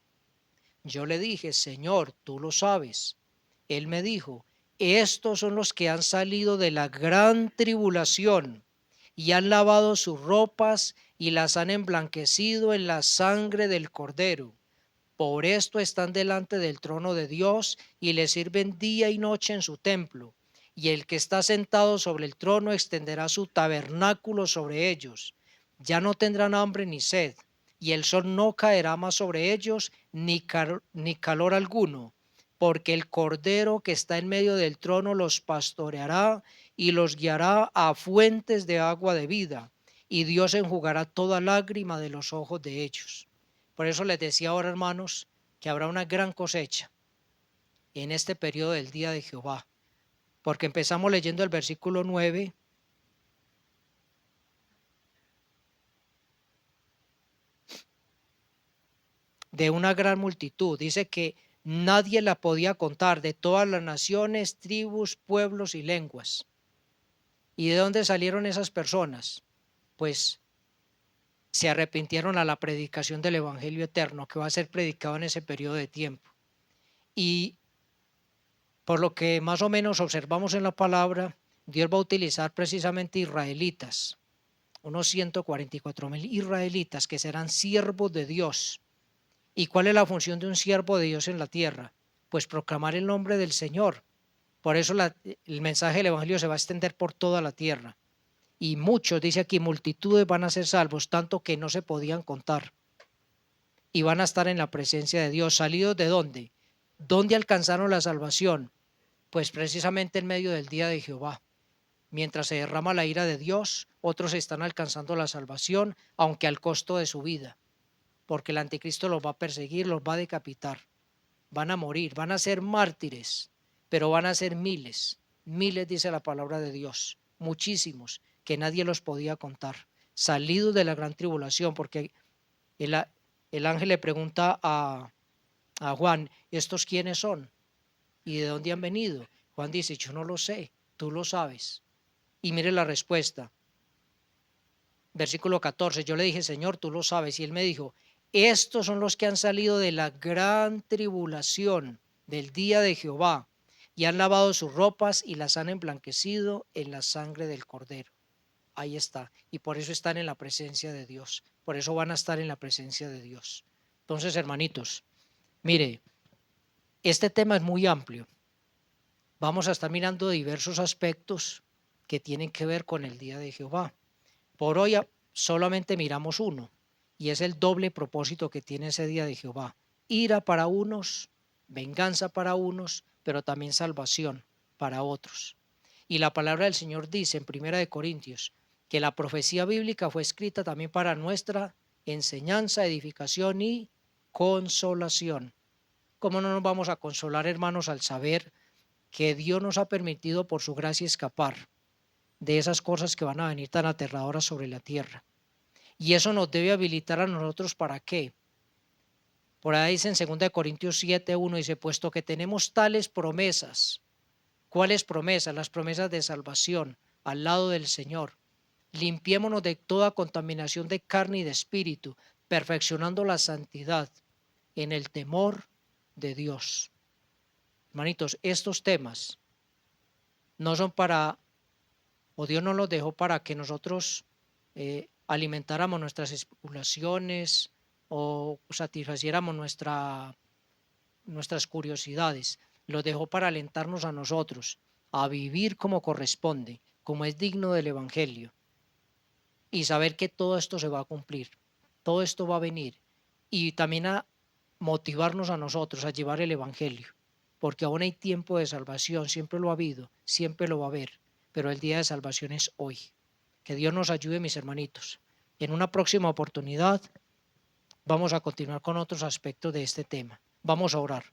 Yo le dije: Señor, tú lo sabes. Él me dijo: estos son los que han salido de la gran tribulación y han lavado sus ropas y las han emblanquecido en la sangre del Cordero. Por esto están delante del trono de Dios y le sirven día y noche en su templo. Y el que está sentado sobre el trono extenderá su tabernáculo sobre ellos. Ya no tendrán hambre ni sed, y el sol no caerá más sobre ellos, ni calor alguno, porque el Cordero que está en medio del trono los pastoreará y los guiará a fuentes de agua de vida, y Dios enjugará toda lágrima de los ojos de ellos. Por eso les decía ahora, hermanos, que habrá una gran cosecha en este periodo del día de Jehová, porque empezamos leyendo el versículo 9. De una gran multitud. Dice que nadie la podía contar, de todas las naciones, tribus, pueblos y lenguas. ¿Y de dónde salieron esas personas? Pues se arrepintieron a la predicación del Evangelio eterno que va a ser predicado en ese periodo de tiempo. Y por lo que más o menos observamos en la palabra, Dios va a utilizar precisamente israelitas, unos 144,000 israelitas que serán siervos de Dios. ¿Y cuál es la función de un siervo de Dios en la tierra? Pues proclamar el nombre del Señor. Por eso el mensaje del Evangelio se va a extender por toda la tierra. Y muchos, dice aquí, multitudes van a ser salvos, tanto que no se podían contar. Y van a estar en la presencia de Dios. ¿Salidos de dónde? ¿Dónde alcanzaron la salvación? Pues precisamente en medio del día de Jehová. Mientras se derrama la ira de Dios, otros están alcanzando la salvación, aunque al costo de su vida, porque el anticristo los va a perseguir, los va a decapitar, van a morir, van a ser mártires, pero van a ser miles, miles dice la palabra de Dios, muchísimos, que nadie los podía contar, salidos de la gran tribulación, porque el ángel le pregunta a Juan: ¿estos quiénes son? ¿Y de dónde han venido? Juan dice: yo no lo sé, tú lo sabes. Y mire la respuesta. Versículo 14, yo le dije: Señor, tú lo sabes. Y él me dijo: estos son los que han salido de la gran tribulación del día de Jehová y han lavado sus ropas y las han emblanquecido en la sangre del Cordero. Ahí está. Y por eso están en la presencia de Dios. Por eso van a estar en la presencia de Dios. Entonces, hermanitos, mire, este tema es muy amplio. Vamos a estar mirando diversos aspectos que tienen que ver con el día de Jehová. Por hoy solamente miramos uno, y es el doble propósito que tiene ese día de Jehová: ira para unos, venganza para unos, pero también salvación para otros. Y la palabra del Señor dice en 1 Corintios que la profecía bíblica fue escrita también para nuestra enseñanza, edificación y consolación. ¿Cómo no nos vamos a consolar, hermanos, al saber que Dios nos ha permitido por su gracia escapar de esas cosas que van a venir tan aterradoras sobre la tierra? Y eso nos debe habilitar a nosotros, ¿para qué? Por ahí dice en 2 Corintios 7:1, dice: puesto que tenemos tales promesas. ¿Cuáles promesas? Las promesas de salvación al lado del Señor. Limpiémonos de toda contaminación de carne y de espíritu, perfeccionando la santidad en el temor de Dios. Hermanitos, estos temas no son para, o Dios nos los dejó para que nosotros alimentáramos nuestras especulaciones o satisfaciéramos nuestras curiosidades. Los dejó para alentarnos a nosotros a vivir como corresponde, como es digno del Evangelio, y saber que todo esto se va a cumplir, todo esto va a venir, y también a motivarnos a nosotros a llevar el Evangelio, porque aún hay tiempo de salvación, siempre lo ha habido, siempre lo va a haber, pero el día de salvación es hoy. Que Dios nos ayude, mis hermanitos. En una próxima oportunidad vamos a continuar con otros aspectos de este tema. Vamos a orar.